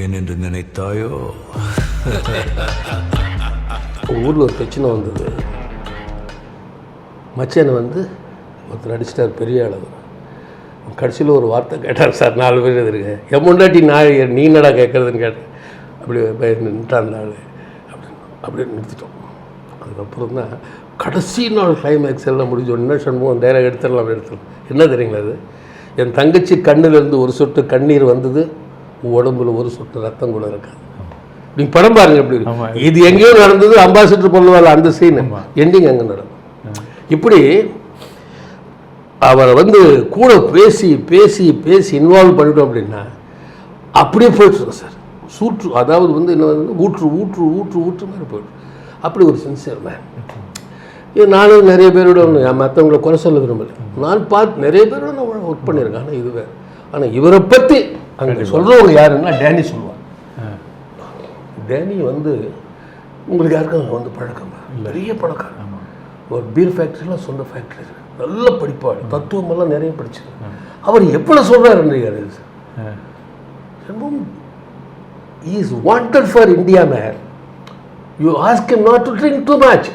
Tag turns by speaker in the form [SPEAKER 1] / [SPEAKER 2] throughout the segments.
[SPEAKER 1] விடுவேன் என்று நினைத்தாயோ?
[SPEAKER 2] ஊரில் ஒரு பிரச்சனை வந்தது. மச்சனை வந்து ஒருத்தர் அடிச்சிட்டார், பெரிய அளவு. கடைசியில் ஒரு வார்த்தை கேட்டார், சார் 4 பேர் இருக்கு, என் முன்னாடி நான் நீ என்னடா கேட்குறதுன்னு கேட்டேன். அப்படி நின்றுட்டான் அந்த ஆள். அப்படியே நிறுத்திட்டோம். அதுக்கப்புறம் தான் கடைசி நாள் கிளைமேக்ஸ் எல்லாம் முடிஞ்சோடனே சண்முகம் டைலாக் எடுத்துடலாம். என்ன தெரியுங்களா, அது என் தங்கச்சி கண்ணிலேருந்து ஒரு சொட்டு கண்ணீர் வந்தது, உடம்புல ஒரு சொட்டு ரத்தம் கூட இருக்காது. நீங்கள் படம் பாருங்க எப்படி இருக்கு. இது எங்கேயோ நடந்தது, அம்பாசிடர் பண்ணுவாள் அந்த சீன், எண்டிங் அங்கே நடக்கும். இப்படி அவரை வந்து கூட பேசி பேசி பேசி இன்வால்வ் பண்ணிட்டோம் அப்படின்னா அப்படியே போயிட்டுருக்கோம் சார். சூற்று, அதாவது வந்து என்ன வந்து ஊற்று ஊற்று ஊற்று ஊற்று மாதிரி போய்ட்டு, அப்படி ஒரு சின்சியர் மேன். இது நானும் நிறைய பேரோட மற்றவங்களை குறை சொல்ல விரும்பலை. நான் பார்த்து நிறைய பேரோட நான் ஒர்க் பண்ணியிருக்கேன். ஆனால் இதுவே, ஆனால் இவரை பற்றி அங்கே சொல்கிறவங்க யாருன்னா டேனி சொல்லுவார். டேனி வந்து உங்களுக்கு யாருக்கும் வந்து பழக்கம், நிறைய பழக்கம். ஒரு பீர் ஃபேக்ட்ரிலாம் சொந்த ஃபேக்ட்ரி, நல்ல படிப்பாடு, தத்துவமெல்லாம் நிறைய படிச்சு. அவர் எவ்வளோ சொல்கிறாரு, he is wanted for India, man. You ask him not to drink too much.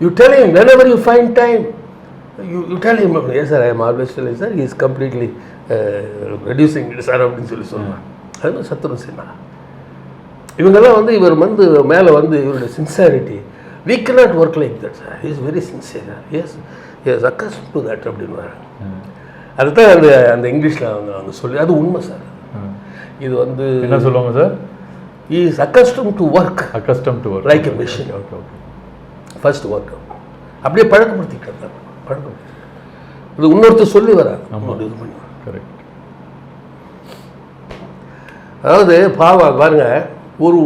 [SPEAKER 2] You tell him whenever you find time, you tell him, yes sir, I am always telling sir, he is completely reducing it, sir, அப்படின்னு சொல்லி சொல்லுவாங்க. அது சத்ரு சின்ஹா இவங்கெல்லாம் வந்து இவர் வந்து மேலே வந்து இவருடைய sincerity, we cannot work like that, sir. He is very sincere. Yes, he is accustomed to that அப்படின்வாங்க. அதுதான் அந்த அந்த இங்கிலீஷில் அவங்க சொல்லி, அது உண்மை சார். இது வந்து
[SPEAKER 3] என்ன சொல்லுவாங்க sir?
[SPEAKER 2] he is accustomed to work like a machine.
[SPEAKER 3] Okay.
[SPEAKER 2] First work அப்படியே பழக்கப்படுத்திக்கிட்டு பழக்கப்படுத்தி இது இன்னொருத்தர் சொல்லி வராது. இது பண்ணி
[SPEAKER 3] கரெக்ட்.
[SPEAKER 2] அதாவது பாவா பாருங்க,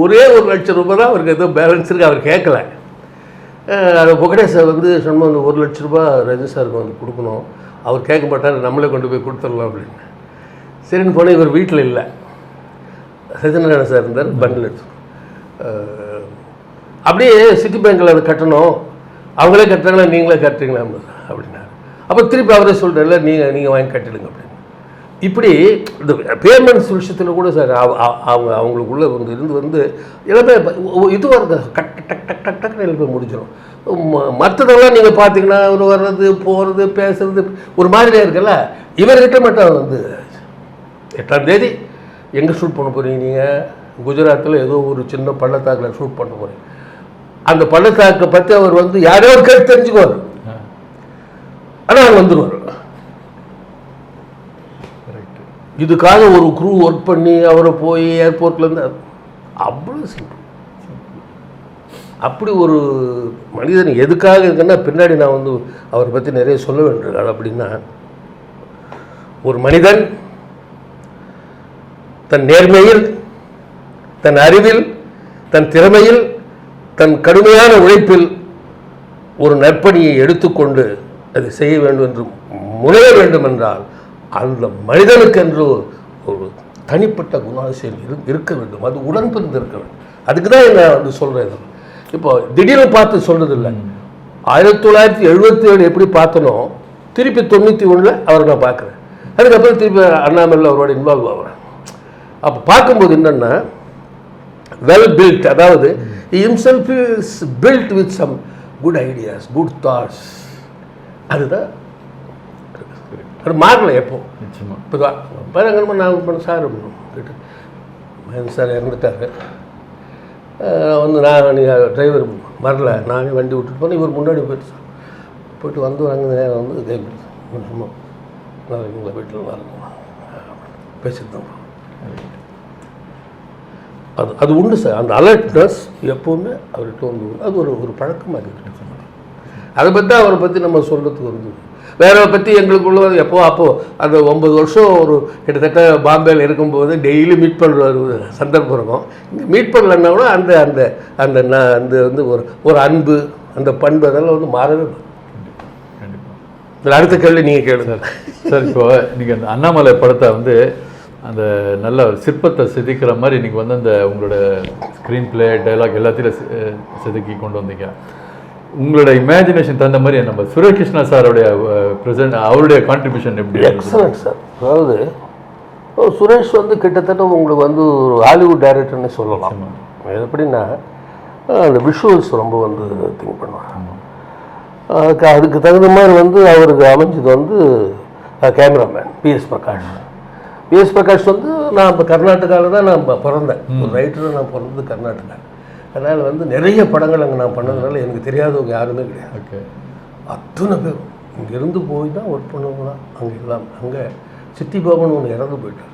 [SPEAKER 2] ஒரே 1 லட்சம் ரூபாய் தான் அவருக்கு ஏதோ பேலன்ஸ் இருக்குது, அவர் கேட்கல. அது பொகடே சார் வந்து சொன்ன அந்த 1 லட்ச ரூபா ரஜி சாருக்கு வந்து கொடுக்கணும், அவர் கேட்க மாட்டார், நம்மளே கொண்டு போய் கொடுத்துடலாம் அப்படின்னு. சரின்னு போனால் இவர் வீட்டில் இல்லை, சத்யநாராயண சார் இருந்தார், பண்டில் எடுத்து அப்படியே சிட்டி பேங்கில் அதை கட்டணும், அவங்களே கட்டுறாங்களா நீங்களே கட்டுறீங்களா அப்படின்னா, அப்போ திருப்பி அவரே சொல்கிறார்ல, நீங்கள் வாங்கி கட்டிடுங்க அப்படின்னு. இப்படி இந்த பேமெண்ட்ஸ் விஷயத்தில் கூட சார் அவங்களுக்குள்ளே வந்து எல்லாமே இதுவாக இருக்க டக் டக் டக் டக் டக்குன்னு எல்லாமே முடிஞ்சிடும். மற்றதெல்லாம் நீங்கள் பார்த்தீங்கன்னா அவர் வர்றது போகிறது பேசுறது ஒரு மாதிரியே இருக்குல்ல. இவர்கிட்ட மட்டும் வந்து 8ஆம் தேதி எங்கே ஷூட் பண்ண போகிறீங்க, நீங்கள் குஜராத்தில் ஏதோ ஒரு சின்ன பள்ளத்தாக்கில் ஷூட் பண்ண போகிறீங்க, அந்த பள்ளத்தாக்கை பற்றி அவர் வந்து யாரோ ஒரு கேட்டு தெரிஞ்சுக்குவார், ஆனால் அங்கே வந்துடுவார். இதுக்காக ஒரு குரூ ஒர்க் பண்ணி அவரை போய் ஏர்போர்ட்லேருந்து அவ்வளோ சிம்பிள். அப்படி ஒரு மனிதன் எதுக்காக இருக்குன்னா, பின்னாடி நான் வந்து அவரை பற்றி நிறைய சொல்ல வேண்டியிருக்காரு. அப்படின்னா ஒரு மனிதன் தன் நேர்மையில், தன் அறிவில், தன் திறமையில், தன் கடுமையான உழைப்பில் ஒரு நற்பணியை எடுத்துக்கொண்டு அதை செய்ய வேண்டும் என்று முனைய வேண்டும் என்றால் அந்த மனிதனுக்கென்று ஒரு தனிப்பட்ட குணாதிசயம் இருக்க வேண்டும், அது உடன்பிறந்து இருக்க வேண்டும். அதுக்கு தான் நான் வந்து சொல்கிறேன். இப்போ திடீர்னு பார்த்து சொல்கிறது இல்லை. 1977 எப்படி பார்த்தனோ திருப்பி 91 அவரை நான் பார்க்குறேன். அதுக்கப்புறம் திருப்பி அண்ணாமலையில் அவரோட இன்வால்வ் ஆகிறேன். அப்போ பார்க்கும்போது என்னென்னா வெல் பில்ட், அதாவது himself is built with some good ideas, good thoughts. அதுதான் அது மாறல எப்போ. இப்போ பயங்கரமாக நான் பண்ண சார் கேட்டு சார் இறந்துட்டாரு வந்து, நான் நீங்கள் டிரைவர் வரல, நானே வண்டி விட்டுட்டு போனேன், இவர் முன்னாடி போயிட்டு சார் போயிட்டு வந்து அங்கே நேரம் வந்து கைப்பிடி சும்மா நான் எங்களை வீட்டில் வரணும் பேசிட்டு தான். அது உண்டு சார், அந்த அலர்ட்னஸ் எப்போவுமே அவர்கிட்ட வந்து அது ஒரு பழக்கமாக இருக்குது. அதை பற்றி அவரை பற்றி நம்ம சொல்கிறதுக்கு வந்து வேற பற்றி எங்களுக்குள்ள எப்போ அப்போது அந்த 9 வருஷம் ஒரு கிட்டத்தட்ட பாம்பேயில் இருக்கும்போது டெய்லி மீட் பண்ணுற ஒரு சந்தர்ப்பம் இருக்கும். இங்கே மீட் பண்ணலன்னா கூட அந்த அந்த அந்த அந்த வந்து ஒரு அன்பு, அந்த பண்பு அதெல்லாம் வந்து மாறவே. இதில் அடுத்த கேள்வி நீங்கள் கேளுங்க
[SPEAKER 3] சார். இப்போ நீங்கள் அந்த அண்ணாமலை படத்தை வந்து அந்த நல்ல சிற்பத்தை செதுக்கிற மாதிரி இன்றைக்கி வந்து அந்த உங்களோட ஸ்க்ரீன் பிளே டைலாக் எல்லாத்தையும் செதுக்கி கொண்டு வந்தீங்க. உங்களோட இமேஜினேஷன் தகுந்த மாதிரி நம்ம சுரேஷ் கிருஷ்ணா சாருடைய ப்ரெசன்ட் அவருடைய கான்ட்ரிபியூஷன் எப்படி?
[SPEAKER 2] Excellent sir. அதாவது சுரேஷ் வந்து கிட்டத்தட்ட உங்களுக்கு வந்து ஒரு ஹாலிவுட் டைரக்டர்னு சொல்லலாம். எப்படின்னா அந்த விஷுவல்ஸ் ரொம்ப வந்து திங்க் பண்ணுவாங்க. அதுக்கு தகுந்த மாதிரி வந்து அவருக்கு அமைஞ்சது வந்து cameraman PS Prakash. PS Prakash வந்து நான் இப்போ கர்நாடகாவில் தான் நான் பிறந்தேன். ஒரு ரைட்டராக நான் பிறந்தது கர்நாடகா. அதனால் வந்து நிறைய படங்கள் அங்கே நான் பண்ணதுனால எனக்கு தெரியாதவங்க யாருமே கிடையாது.
[SPEAKER 3] ஓகே,
[SPEAKER 2] அத்தனை பேரும் இங்கேருந்து போய் தான் ஒர்க் பண்ணுவோம். அங்கே இல்லாமல் அங்கே சித்தி பாபுன்னு ஒன்று இறந்து போயிட்டார்.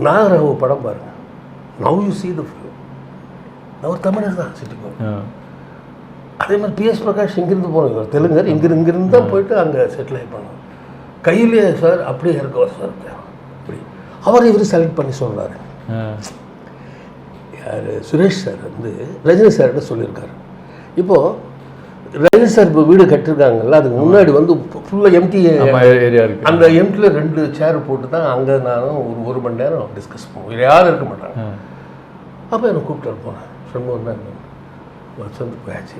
[SPEAKER 2] நாகராவ் படம் பாருங்கள், now you see the film. அவர் தமிழர் தான் சித்தி பாபு. அதே மாதிரி பிஎஸ் பிரகாஷ் இங்கேருந்து போனோம், தெலுங்கர். இங்கிருந்து தான் போயிட்டு அங்கே செட்டில் ஆகி பண்ணோம். கையிலே சார் அப்படியே இருக்கவர் சார் அப்படி அவர் இவர் செலக்ட் பண்ணி சொல்கிறாரு. யார்? சுரேஷ் சார் வந்து ரஜினி சார்கிட்ட சொல்லியிருக்காரு. இப்போது ரஜினி சார் இப்போ வீடு கட்டிருக்காங்கல்ல, அதுக்கு முன்னாடி வந்து ஃபுல்லாக எம்டி
[SPEAKER 3] ஏரியா இருக்குது.
[SPEAKER 2] அந்த எம்டியில் 2 சேர் போட்டு தான் அங்கே நானும் ஒரு மணி நேரம் டிஸ்கஸ் பண்ணுவோம். வேறு யாரும் இருக்க மாட்டாங்க. அப்போ எனக்கு கூப்பிட்டு போனேன். சொன்னோம் தான் வந்து போயாச்சு.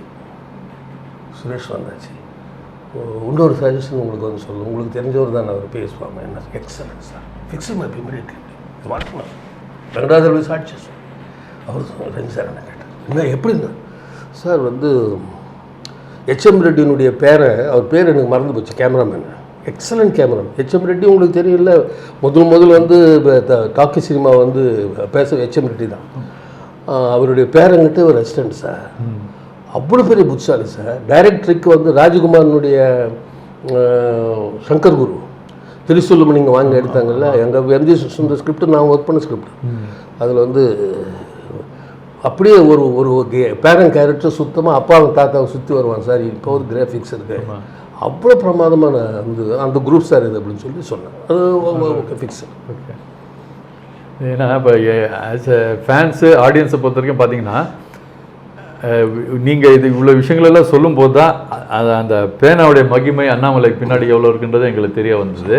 [SPEAKER 2] சுரேஷ் வந்தாச்சு. இன்னொரு சஜஷன் உங்களுக்கு வந்து சொல்லுங்கள், உங்களுக்கு தெரிஞ்சவர் தான் அவர் பேசுவாங்க. என்ன excellent sir, fixing my immediately WhatsApp வெங்கடாதரவி சாட்சி சார். அவர் ரஜினி சார் என்ன கேட்டார், என்ன எப்படி இருந்தார் சார்? வந்து ஹெச்எம் ரெட்டியினுடைய பேரை, அவர் பேர் எனக்கு மறந்து போச்சு, cameraman, excellent cameraman. HM Reddy உங்களுக்கு தெரியல, முதல் வந்து டாக்கி சினிமா வந்து பேச ஹெச்எம் ரெட்டி தான். அவருடைய பேரங்கிட்ட ஒரு அசிஸ்டன்ட் சார். அவ்வளோ பெரிய புட்சாலி சார். டைரக்டருக்கு வந்து ராஜகுமாரனுடைய சங்கர் குரு திருச்சொல்லும நீங்கள் வாங்கி எடுத்தாங்கல்ல, எங்கள் எம்ஜி சுந்தர் ஸ்கிரிப்ட், நான் ஒர்க் பண்ண ஸ்கிரிப்ட். அதில் வந்து அப்படியே ஒரு ஒரு பேரன் கேரக்டர் சுத்தமாக அப்பாவும் தாத்தாவை சுற்றி வருவான் சார். இப்போ ஒரு கிராஃபிக்ஸ் இருக்குது, அவ்வளோ பிரமாதமான அந்த குரூப் சார் இது அப்படின்னு சொல்லி சொன்னேன். அது ஓகே ஃபிக்ஸ்.
[SPEAKER 3] ஓகே, ஏன்னா இப்போ ஆஸ் எ ஃபேன்ஸு ஆடியன்ஸை பொறுத்த வரைக்கும் பார்த்தீங்கன்னா, நீங்கள் இது இவ்வளோ விஷயங்களெல்லாம் சொல்லும்போது தான் அந்த பேனாவுடைய மகிமை அண்ணாமலைக்கு பின்னாடி எவ்வளோ இருக்குன்றது எங்களுக்கு தெரிய வந்தது.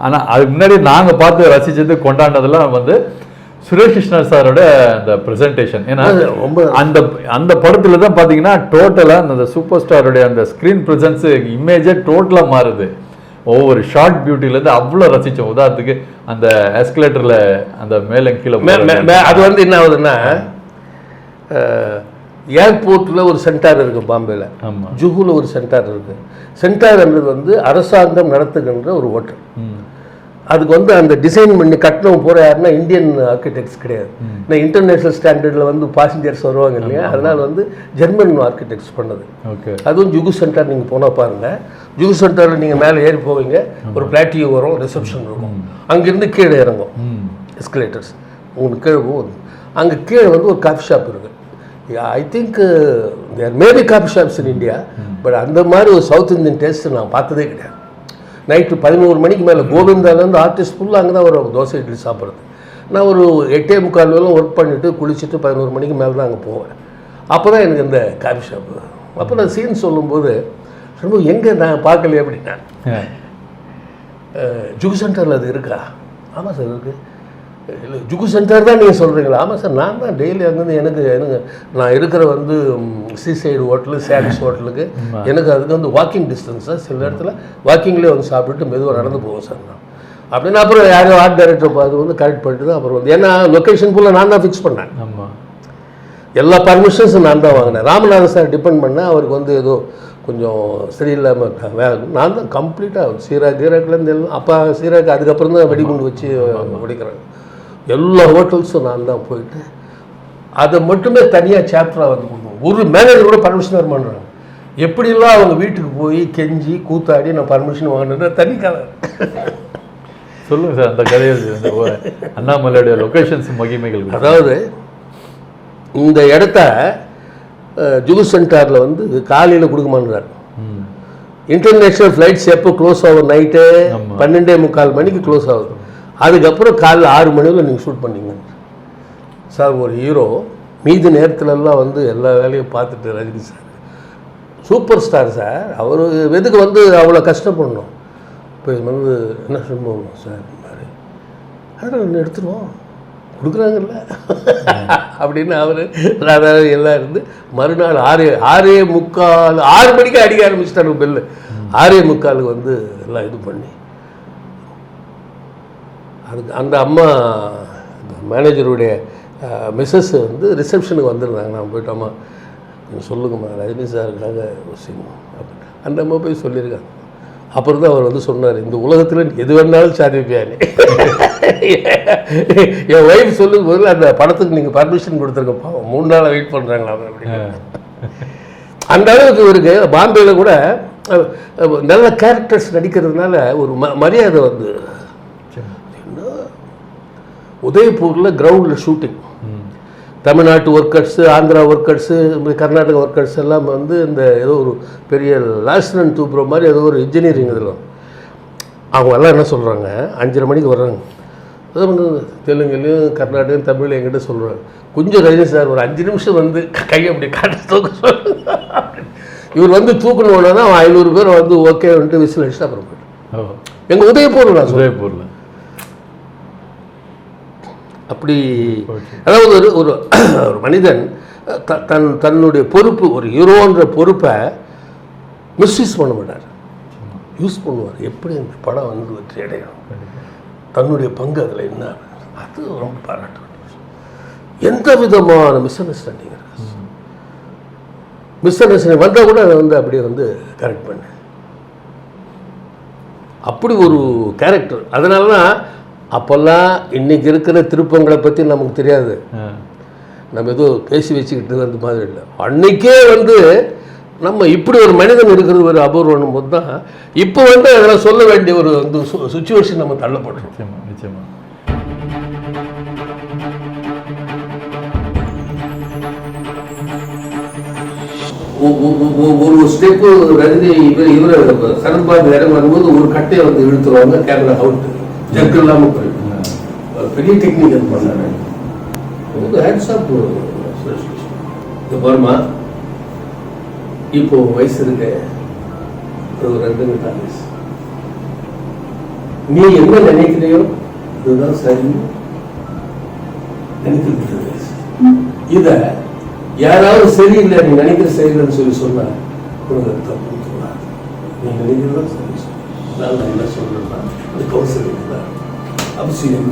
[SPEAKER 3] ஆனால் அதுக்கு முன்னாடி நாங்கள் பார்த்து ரசித்தது கொண்டாடினதெல்லாம் வந்து சுரேஷ் கிருஷ்ணா சாரோட அந்த ப்ரெசன்டேஷன். ஏன்னா அந்த அந்த படத்தில் தான் பார்த்தீங்கன்னா டோட்டலாக அந்த சூப்பர் ஸ்டாரோடைய அந்த ஸ்க்ரீன் ப்ரெசன்ஸு இமேஜே டோட்டலாக மாறுது. ஒவ்வொரு ஷார்ட் பியூட்டிலேருந்து அவ்வளோ ரசித்தோம். உதாரணத்துக்கு அந்த எஸ்கலேட்டரில் அந்த மேலே கீழே
[SPEAKER 2] அது வந்து என்ன ஆகுதுன்னா, ஏர்போர்ட்டில் ஒரு சென்டார் இருக்குது பாம்பேயில், ஜுஹூவில் ஒரு சென்டார் இருக்குது. சென்டார்ன்றது வந்து அரசாங்கம் நடத்துகின்ற ஒரு ஹோட்டல். அதுக்கு வந்து அந்த டிசைன் பண்ணி கட்டணம் போகிற யாருன்னா இந்தியன் ஆர்கிடெக்ட்ஸ் கிடையாது. நான் இன்டர்நேஷ்னல் ஸ்டாண்டர்டில் வந்து பாசஞ்சர்ஸ் வருவாங்க இல்லையா, அதனால் வந்து ஜெர்மன் ஆர்கிடெக்ட்ஸ் பண்ணது.
[SPEAKER 3] ஓகே, அதுவும்
[SPEAKER 2] ஜுகு சென்டார் நீங்கள் போனால் பாருங்கள். ஜுகு சென்டாரில் நீங்கள் மேலே ஏறி போவீங்க, ஒரு பிளாட்டியோ வரும், ரிசப்ஷன் இருக்கும், அங்கேருந்து கீழே இறங்கும் எஸ்கலேட்டர்ஸ். உங்களுக்கு கீழே போகும். அங்கே கீழே வந்து ஒரு காஃபி ஷாப் இருக்குது. I think there maybe coffee shops in India, but அந்த மாதிரி ஒரு சவுத் இந்தியன் டேஸ்ட்டு நான் பார்த்ததே கிடையாது. நைட்டு 11 மணிக்கு மேலே கோவிந்தாலேருந்து ஆர்டிஸ்ட் ஃபுல்லாக அங்கே தான் ஒரு தோசை இட்லி சாப்பிட்றது. நான் ஒரு 8:45 ஒர்க் பண்ணிவிட்டு குளிச்சுட்டு 11 மணிக்கு மேலே தான் அங்கே போவேன். அப்போ தான் எனக்கு இந்த காஃபி ஷாப்பு. அப்போ நான் சீன் சொல்லும்போது ரொம்ப எங்கே நான் பார்க்கலையே அப்படின்னா, ஜுகு சென்டரில் அது இருக்கா? ஆமாம் சார் இருக்குது. இல்லை ஜுகு சென்டர் தான் நீங்கள் சொல்கிறீங்களா? ஆமாம் சார், நான் தான் டெய்லி அங்கேருந்து எனக்கு நான் இருக்கிற வந்து சீசைடு ஹோட்டலு, சாடிஸ் ஹோட்டலுக்கு எனக்கு அதுக்கு வந்து வாக்கிங் டிஸ்டன்ஸ் சார். சில இடத்துல வாக்கிங்லேயே வந்து சாப்பிட்டுட்டு மெதுவாக நடந்து போவோம் சார் நான் அப்படின்னு. அப்புறம் யாரும் ஆர்ட் டைரக்டர் பார்த்து வந்து கரெக்ட் பண்ணிட்டு தான் அப்புறம் வந்து, ஏன்னா லொக்கேஷன் ஃபுல்லாக நான் தான் ஃபிக்ஸ் பண்ணேன்.
[SPEAKER 3] ஆமாம்,
[SPEAKER 2] எல்லா பர்மிஷன்ஸும் நான் தான் வாங்கினேன். ராமநாதன் சார் டிபெண்ட் பண்ணேன். அவருக்கு வந்து ஏதோ கொஞ்சம் சரியில்லாமல் நான் தான் கம்ப்ளீட்டாக சீராக்லேருந்து எல்லாம். அப்பா சீராக்கு அதுக்கப்புறம் தான் வெடிகுண்டு வச்சு வெடிக்கிறாங்க. எல்லா ஹோட்டல்ஸும் நான் தான் போயிட்டு அதை மட்டுமே தனியாக சாப்டராக வந்து கொடுப்போம். ஒரு மேனேஜர் கூட பர்மிஷன் வர பண்ணுறாங்க. எப்படிலாம் அவங்க வீட்டுக்கு போய் கெஞ்சி கூத்தாடி நான் பர்மிஷன் வாங்கினது தனி கதை.
[SPEAKER 3] சொல்லுங்கள் சார் அந்த கதையை, அண்ணாமலையோட லொக்கேஷன்ஸ் மகிமைகள்.
[SPEAKER 2] அதாவது இந்த இடத்த ஜுகு சென்டாரில் வந்து காலையில் கொடுக்குமான்றார். இன்டர்நேஷ்னல் ஃப்ளைட்ஸ் எப்போ க்ளோஸ் ஆகும்? நைட்டு 12:45 மணிக்கு க்ளோஸ் ஆகுது. அதுக்கப்புறம் காலைல 6 மணியில் நீங்கள் ஷூட் பண்ணிங்க சார். ஒரு ஹீரோ மீதி நேரத்துலலாம் வந்து எல்லா வேலையும் பார்த்துட்டு Rajini sir super star sir. அவர் எதுக்கு வந்து அவ்வளோ கஷ்டப்படணும்? இப்போ வந்து என்ன சொல்லணும் சார், அதில் ஒன்று எடுத்துருவோம் கொடுக்குறாங்கல்ல அப்படின்னு அவர் எல்லாம் இருந்து மறுநாள் 6:45 6 மணிக்கு அடிக்க ஆரம்பிச்சிட்டாரு பெல்லு. 6:45 வந்து எல்லாம் இது பண்ணி அதுக்கு அந்த அம்மா மேனேஜருடைய மிஸ்ஸஸ் வந்து ரிசப்ஷனுக்கு வந்திருந்தாங்க. நான் போயிட்டோம்மா நீங்கள் சொல்லுங்கம்மா ரஜினி சாருக்காக ஒரு சினிமா அப்படின்னு அந்த அம்மா போய் சொல்லியிருக்காங்க. அப்புறம் தான் அவர் வந்து சொன்னார், இந்த உலகத்தில் எது வேணாலும் சாதிப்பியானே. என் ஒய்ஃப் சொல்லும் போது அந்த படத்துக்கு நீங்கள் பர்மிஷன் கொடுத்துருக்கப்பா 3 நாளாக வெயிட் பண்ணுறாங்களா அப்படின்னு. அந்த அளவுக்கு இவருக்கு பாம்பேயில் கூட நல்ல கேரக்டர்ஸ் நடிக்கிறதுனால ஒரு மரியாதை வந்து. உதயபூரில் கிரவுண்டில் ஷூட்டிங், தமிழ்நாட்டு workers, Andhra workers, Karnataka workers எல்லாம் வந்து இந்த ஏதோ ஒரு பெரிய லாஸ்டன் தூப்புற மாதிரி ஏதோ ஒரு இன்ஜினியரிங் இதில் அவங்க எல்லாம் என்ன சொல்கிறாங்க, 5:30 மணிக்கு வர்றாங்க. வந்து தெலுங்குலையும் கர்நாடகம் தமிழ் என்கிட்ட சொல்கிறாங்க, கொஞ்சம் ரஜினி சார் ஒரு 5 நிமிஷம் வந்து கையை அப்படி காட்ட தூக்க சொல்லுங்க. இவர் வந்து தூக்கணுன்னா தான் 500 பேர் வந்து ஓகே வந்துட்டு விசில் அடிச்சு அப்புறம் போய்ட்டு எங்கள் உதயபூரில் உதயபூரில் அப்படி. அதாவது ஒரு ஒரு மனிதன் தன்னுடைய பொறுப்பு, ஒரு ஹீரோன்ற பொறுப்பை மிஸ்யூஸ் பண்ண மாட்டார், யூஸ் பண்ணுவார். எப்படி இந்த படம் வந்து வெற்றி அடையும், தன்னுடைய பங்கு அதில் என்ன, அது ரொம்ப பாராட்டு. எந்த விதமான மிஸ் அண்டர்ஸ்டாண்டிங் வந்தால் கூட அதை வந்து அப்படியே வந்து கரெக்ட் பண்ண அப்படி ஒரு கேரக்டர். அதனால தான் அப்போல்லாம் இன்றைக்கி இருக்கிற திருப்பங்களை பற்றி நமக்கு தெரியாது, நம்ம ஏதோ பேசி வச்சுக்கிட்டு அந்த மாதிரி இல்லை. அன்றைக்கே வந்து நம்ம இப்படி ஒரு மனிதன் இருக்கிறது ஒரு அபூர்வம் போது தான் இப்போ வந்து அதெல்லாம் சொல்ல வேண்டிய ஒரு வந்து சுச்சுவேஷன் நம்ம தள்ளப்படுறோம்.
[SPEAKER 3] நிச்சயமாக.
[SPEAKER 2] ஒரு ஸ்டெப்பு ரஜினி இவர் சரத்பாபு இடம் வரும்போது ஒரு கட்டையை வந்து இழுத்துருவாங்க, கேமரா அவுட், ஜக்கு இல்லாமல் போயிட்டு பெரிய டெக்னிக்கல் பண்ணாரு. பாருமா, இப்போ வயசு இருக்கு ஒரு 2 வயசு, நீ என்ன நினைக்கிறியோ இதுதான் சரி நினைக்கிறது வயசு. இத யாராவது சரியில்லை, நீ நினைக்கிற சரியில்லைன்னு சொல்லி சொன்னா உனக்கு தப்பு சொல்லாது. நீ நினைக்கிறதா சரி. நான் என்ன சொல்றேன்னா அது கௌசல்யம் தான் அவசியம்.